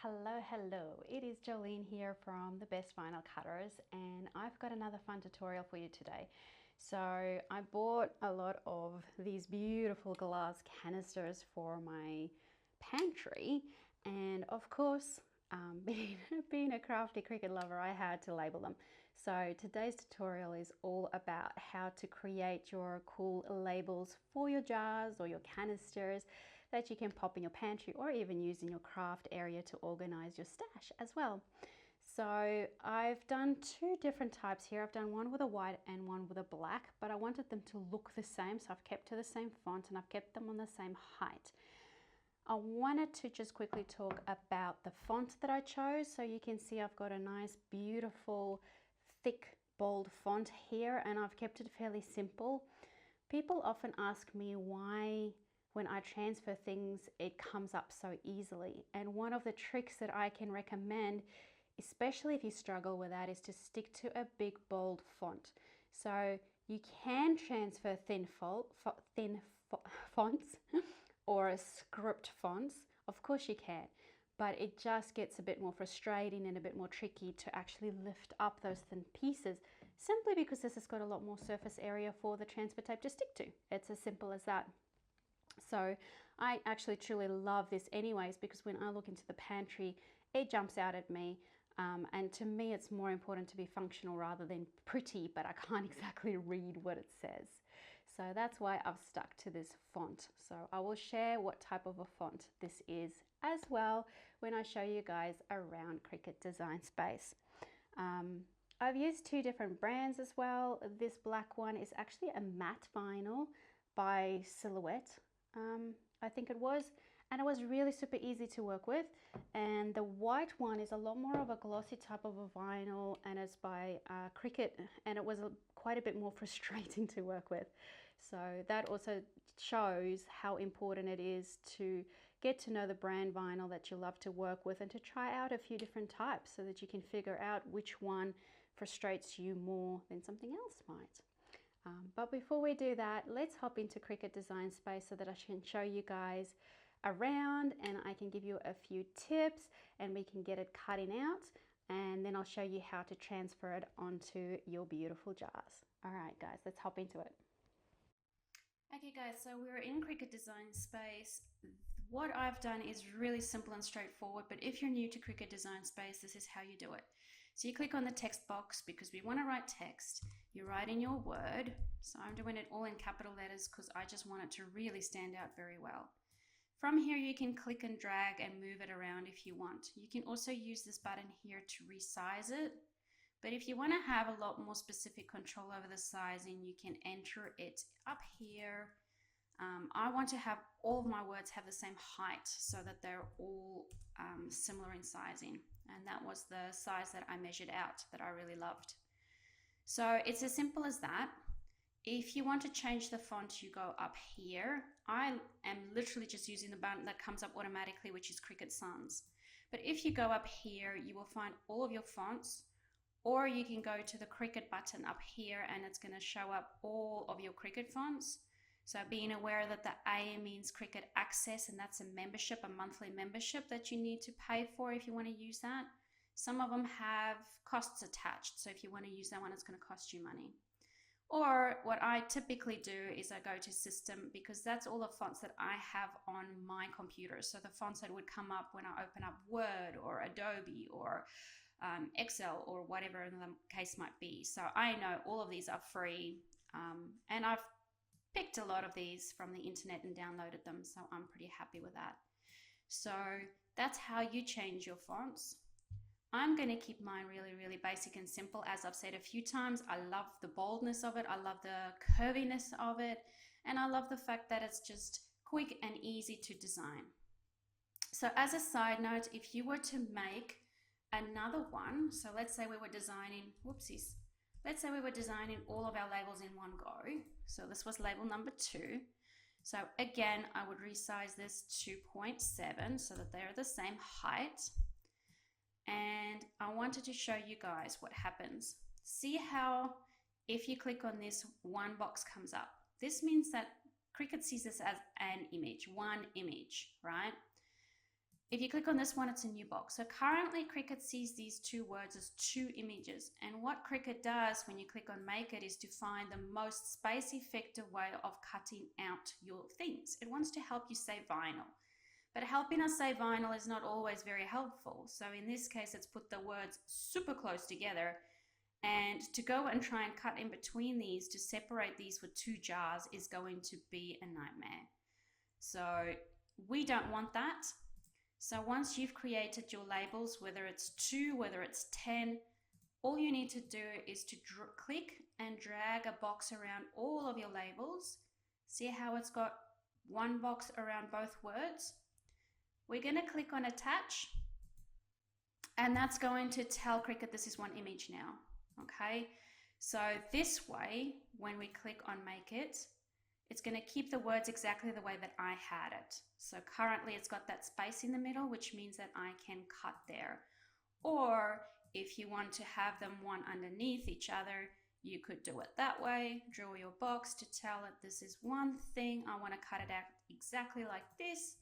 Hello. It is Jolene here from the Best Vinyl Cutters, and I've got another fun tutorial for you today. So I bought a lot of these beautiful glass canisters for my pantry, and of course, being a crafty Cricut lover, I had to label them. So today's tutorial is all about how to create your cool labels for your jars or your canisters that you can pop in your pantry or even use in your craft area to organize your stash as well. So I've done two different types here. I've done one with a white and one with a black, but I wanted them to look the same, so I've kept to the same font and I've kept them on the same height. I wanted to just quickly talk about the font that I chose. So you can see I've got a nice, beautiful, thick, bold font here, and I've kept it fairly simple. People often ask me why when I transfer things, it comes up so easily. And one of the tricks that I can recommend, especially if you struggle with that, is to stick to a big, bold font. So you can transfer thin fonts or script fonts. Of course you can, but it just gets a bit more frustrating and a bit more tricky to actually lift up those thin pieces, simply because this has got a lot more surface area for the transfer tape to stick to. It's as simple as that. So I actually truly love this anyways, because when I look into the pantry, it jumps out at me. And to me, it's more important to be functional rather than pretty, but I can't exactly read what it says. So that's why I've stuck to this font. So I will share what type of a font this is as well when I show you guys around Cricut Design Space. I've used two different brands as well. This black one is actually a matte vinyl by Silhouette, I think it was, and it was really super easy to work with. And the white one is a lot more of a glossy type of a vinyl, and it's by Cricut, and it was quite a bit more frustrating to work with. So that also shows how important it is to get to know the brand vinyl that you love to work with, and to try out a few different types so that you can figure out which one frustrates you more than something else might. But before we do that, let's hop into Cricut Design Space so that I can show you guys around, and I can give you a few tips, and we can get it cutting out, and then I'll show you how to transfer it onto your beautiful jars. All right guys, let's hop into it. Okay guys, so we're in Cricut Design Space. What I've done is really simple and straightforward, but if you're new to Cricut Design Space, this is how you do it. So you click on the text box because we want to write text. You write in your word. So I'm doing it all in capital letters because I just want it to really stand out very well. From here, you can click and drag and move it around if you want. You can also use this button here to resize it. But if you want to have a lot more specific control over the sizing, you can enter it up here. I want to have all of my words have the same height so that they're all similar in sizing. And that was the size that I measured out that I really loved. So it's as simple as that. If you want to change the font, you go up here. I am literally just using the button that comes up automatically, which is Cricut Sans. But if you go up here, you will find all of your fonts, or you can go to the Cricut button up here and it's going to show up all of your Cricut fonts. So being aware that the A means Cricut Access, and that's a membership, a monthly membership that you need to pay for if you want to use that. Some of them have costs attached, so if you want to use that one, it's going to cost you money. Or what I typically do is I go to System, because that's all the fonts that I have on my computer. So the fonts that would come up when I open up Word or Adobe or Excel or whatever the case might be. So I know all of these are free, and I've picked a lot of these from the internet and downloaded them, so I'm pretty happy with that. So that's how you change your fonts. I'm going to keep mine really, really basic and simple. As I've said a few times, I love the boldness of it, I love the curviness of it, and I love the fact that it's just quick and easy to design. So as a side note, if you were to make another one, so let's say we were designing, whoopsies, let's say we were designing all of our labels in one go. So this was label number 2. So again, I would resize this to 0.7 so that they're the same height. And I wanted to show you guys what happens. See how if you click on this, one box comes up. This means that Cricut sees this as an image, one image, right? If you click on this one, it's a new box. So currently Cricut sees these two words as two images. And what Cricut does when you click on Make It is to find the most space effective way of cutting out your things. It wants to help you save vinyl. But helping us save vinyl is not always very helpful. So in this case, it's put the words super close together. And to go and try and cut in between these to separate these with two jars is going to be a nightmare. So we don't want that. So once you've created your labels, whether it's 2, whether it's 10, all you need to do is to click and drag a box around all of your labels. See how it's got one box around both words? We're going to click on attach, and that's going to tell Cricut this is one image now. Okay, so this way, when we click on Make It, it's going to keep the words exactly the way that I had it. So currently it's got that space in the middle, which means that I can cut there. Or if you want to have them one underneath each other, you could do it that way. Draw your box to tell it this is one thing. I want to cut it out exactly like this.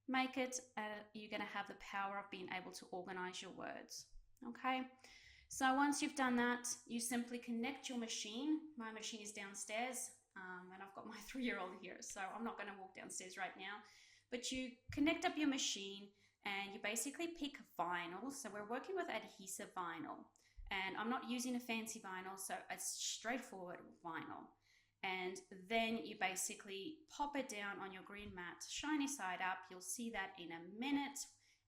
Make it, you're going to have the power of being able to organize your words. Okay. So once you've done that, you simply connect your machine. My machine is downstairs. And I've got my 3-year-old here, so I'm not going to walk downstairs right now. But you connect up your machine and you basically pick vinyl. So we're working with adhesive vinyl, and I'm not using a fancy vinyl, so it's straightforward vinyl. And then you basically pop it down on your green mat, shiny side up. You'll see that in a minute,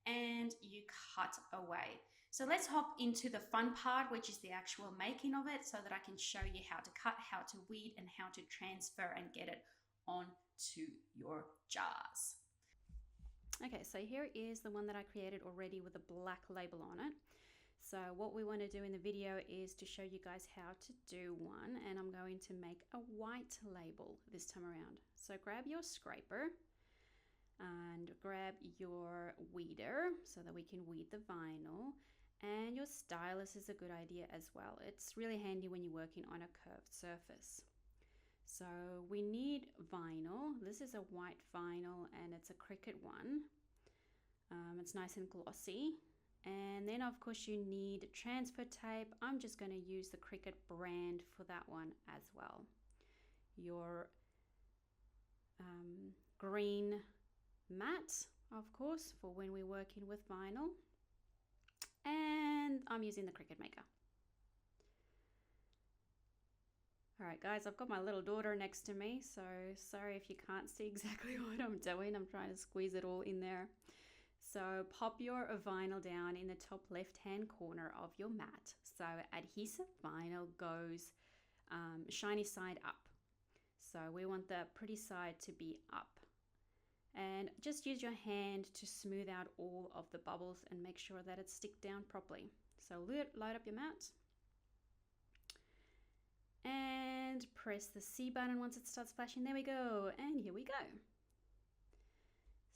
and you cut away. So let's hop into the fun part, which is the actual making of it, so that I can show you how to cut, how to weed, and how to transfer and get it onto your jars. Okay, so here is the one that I created already with a black label on it. So what we want to do in the video is to show you guys how to do one, and I'm going to make a white label this time around. So grab your scraper and grab your weeder so that we can weed the vinyl. And your stylus is a good idea as well. It's really handy when you're working on a curved surface. So we need vinyl. This is a white vinyl and it's a Cricut one. It's nice and glossy. And then of course you need transfer tape. I'm just going to use the Cricut brand for that one as well. Your green mat, of course, for when we're working with vinyl. And I'm using the Cricut Maker. All right, guys, I've got my little daughter next to me, so sorry if you can't see exactly what I'm doing. I'm trying to squeeze it all in there. So pop your vinyl down in the top left-hand corner of your mat. So adhesive vinyl goes shiny side up. So we want the pretty side to be up. And just use your hand to smooth out all of the bubbles and make sure that it sticks down properly. So light up your mat and press the C button once it starts flashing. There we go, and here we go.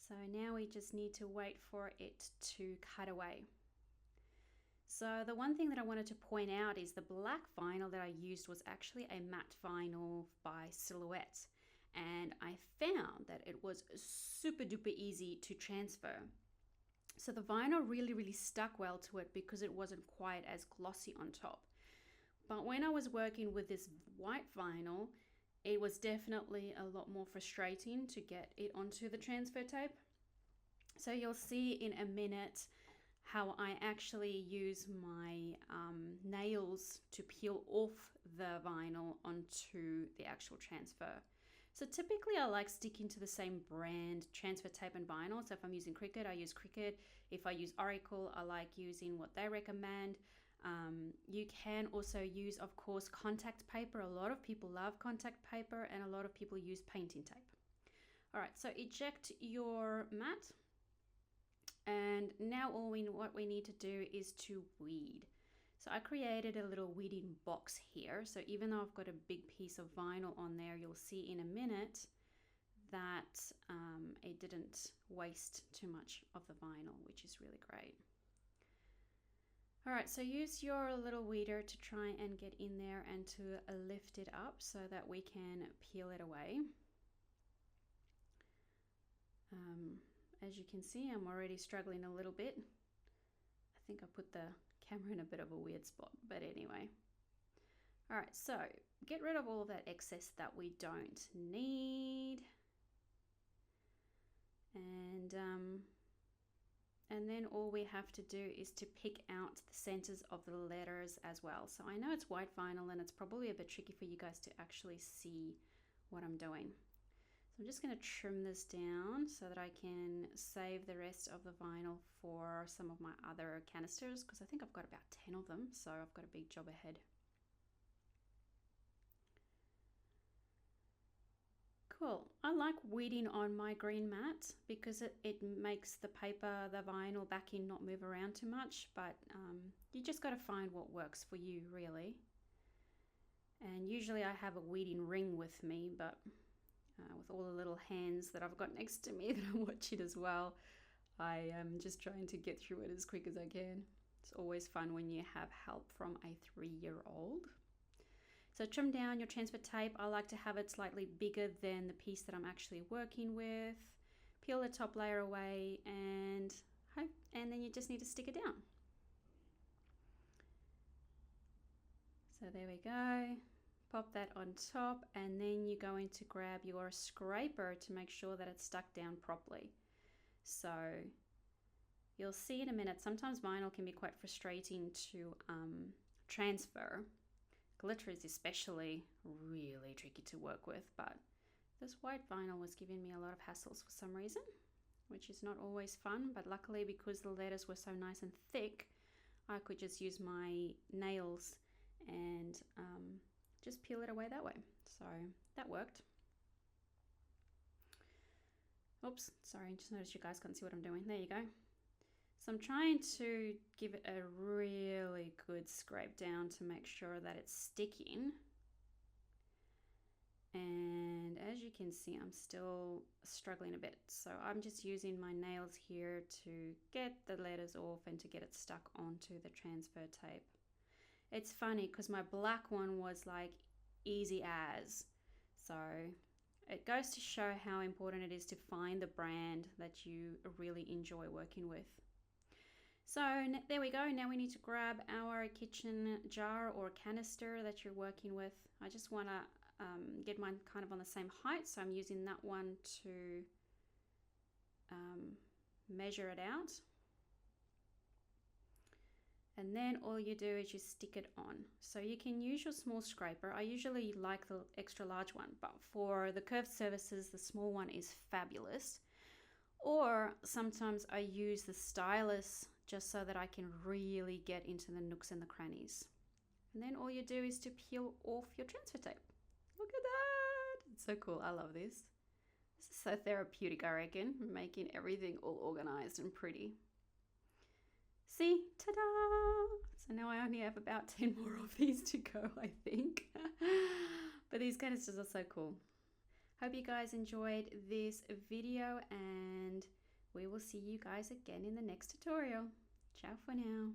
So now we just need to wait for it to cut away. So the one thing that I wanted to point out is the black vinyl that I used was actually a matte vinyl by Silhouette. And I found that it was super duper easy to transfer. So the vinyl really stuck well to it because it wasn't quite as glossy on top. But when I was working with this white vinyl, it was definitely a lot more frustrating to get it onto the transfer tape. So you'll see in a minute how I actually use my nails to peel off the vinyl onto the actual transfer. So typically I like sticking to the same brand transfer tape and vinyl. So if I'm using Cricut, I use Cricut. If I use Oracle, I like using what they recommend. You can also use, of course, contact paper. A lot of people love contact paper and a lot of people use painting tape. All right, so eject your mat. And now what we need to do is to weed. So I created a little weeding box here. So even though I've got a big piece of vinyl on there, you'll see in a minute that it didn't waste too much of the vinyl, which is really great. All right, so use your little weeder to try and get in there and to lift it up so that we can peel it away. as you can see, I'm already struggling a little bit. I think I put the camera in a bit of a weird spot, but anyway. All right, so get rid of all of that excess that we don't need. And then all we have to do is to pick out the centers of the letters as well. So I know it's white vinyl and it's probably a bit tricky for you guys to actually see what I'm doing. So I'm just going to trim this down so that I can save the rest of the vinyl for some of my other canisters, because I think I've got about 10 of them, so I've got a big job ahead. Cool. I like weeding on my green mat because it makes the paper, the vinyl backing not move around too much, but you just got to find what works for you, really. And usually I have a weeding ring with me, but with all the little hands that I've got next to me that I'm watching as well, I am just trying to get through it as quick as I can. It's always fun when you have help from a 3-year-old. So trim down your transfer tape. I like to have it slightly bigger than the piece that I'm actually working with. Peel the top layer away and then you just need to stick it down. So there we go. Pop that on top, and then you're going to grab your scraper to make sure that it's stuck down properly. So you'll see in a minute, sometimes vinyl can be quite frustrating to transfer. Glitter is especially really tricky to work with, but this white vinyl was giving me a lot of hassles for some reason, which is not always fun, but luckily because the letters were so nice and thick, I could just use my nails and just peel it away that way. So that worked. Oops, sorry, just noticed you guys can't see what I'm doing. There you go. So I'm trying to give it a really good scrape down to make sure that it's sticking. And as you can see, I'm still struggling a bit. So I'm just using my nails here to get the letters off and to get it stuck onto the transfer tape. It's funny because my black one was like easy as. So it goes to show how important it is to find the brand that you really enjoy working with. So there we go. Now we need to grab our kitchen jar or canister that you're working with. I just want to get mine kind of on the same height, so I'm using that one to measure it out. And then all you do is you stick it on. So you can use your small scraper. I usually like the extra large one, but for the curved surfaces, the small one is fabulous. Or sometimes I use the stylus just so that I can really get into the nooks and the crannies. And then all you do is to peel off your transfer tape. Look at that! It's so cool. I love this. This is so therapeutic, I reckon, making everything all organized and pretty. See? Ta-da! So now I only have about 10 more of these to go, I think. But these canisters are so cool. Hope you guys enjoyed this video, and we will see you guys again in the next tutorial. Ciao for now.